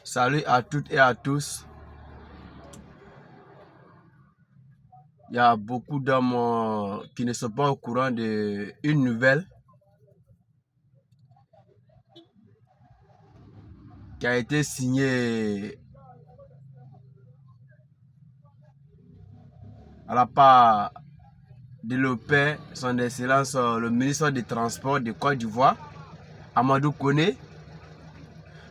Salut à toutes et à tous. Il y a beaucoup d'hommes qui ne sont pas au courant d'une nouvelle qui a été signée à la part de l'OPE, son Excellence le ministre des Transports de Côte d'Ivoire, Amadou Koné.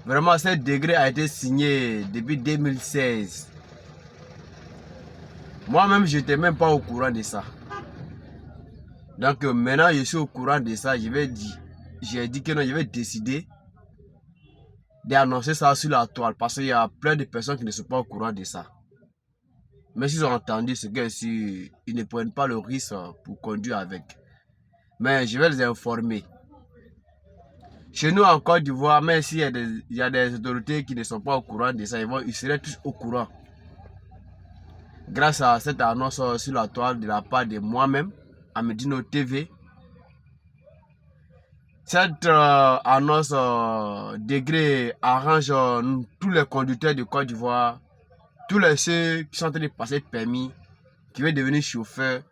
Vraiment, ce décret a été signé depuis 2016. Moi-même, je n'étais même pas au courant de ça. Donc maintenant, je suis au courant de ça. J'ai dit que non, je vais décider d'annoncer ça sur la toile parce qu'il y a plein de personnes qui ne sont pas au courant de ça. Mais s'ils ont entendu, c'est qu'ils ne prennent pas le risque pour conduire avec. Mais je vais les informer. Chez nous en Côte d'Ivoire, même s'il y a des autorités qui ne sont pas au courant de ça, ils seraient tous au courant. Grâce à cette annonce sur la toile de la part de moi-même, Amedino TV, cette annonce degré arrange tous les conducteurs de Côte d'Ivoire, tous ceux qui sont en train de passer permis, qui veulent devenir chauffeur,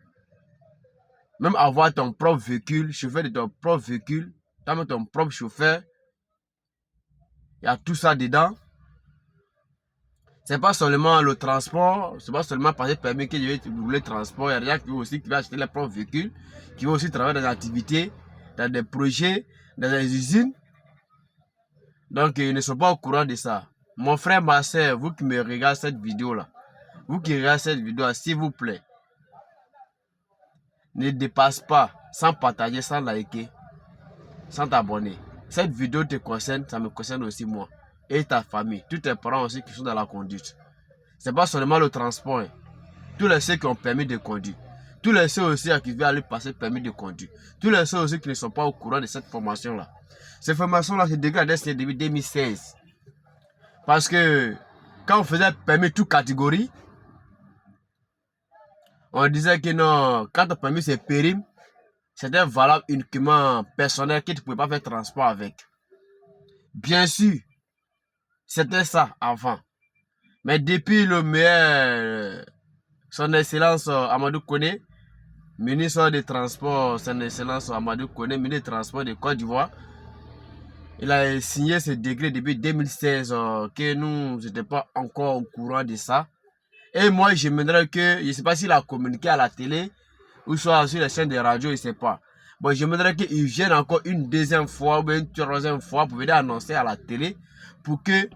même avoir ton propre véhicule, chauffeur de ton propre véhicule, même ton propre chauffeur, il y a tout ça dedans. C'est pas seulement le transport, c'est pas seulement passer permis que je vais rouler le transport, il y a des gens qui veulent aussi qui veulent acheter leur propre véhicule, qui veulent aussi travailler dans des activités, dans des projets, dans des usines. Donc ils ne sont pas au courant de ça. Mon frère, ma soeur, vous qui me regardez cette vidéo-là, vous qui regardez cette vidéo, s'il vous plaît, ne dépasse pas sans partager, sans liker, sans t'abonner. Cette vidéo te concerne, ça me concerne aussi moi. Et ta famille, tous tes parents aussi qui sont dans la conduite. C'est pas seulement le transport. Hein. Tous les ceux qui ont permis de conduire. Tous les ceux aussi qui veulent aller passer permis de conduire. Tous les ceux aussi qui ne sont pas au courant de cette formation-là. Cette formation-là se dégrade depuis 2016. Parce que quand on faisait permis toute catégorie, on disait que non, quand ton permis c'est périm, c'était valable uniquement personnel, que tu ne pouvais pas faire transport avec. Bien sûr, c'était ça avant. Mais depuis le meilleur, son Excellence Amadou Koné, ministre des Transports, son Excellence Amadou Koné, ministre des Transports de Côte d'Ivoire, il a signé ce décret depuis 2016 que nous n'étions pas encore au courant de ça. Et moi, je me dirais que, je ne sais pas s'il a communiqué à la télé ou soit sur les chaînes de radio, je ne sais pas. Bon, je me dirais qu'ils viennent encore une deuxième fois ou une troisième fois pour venir annoncer à la télé pour que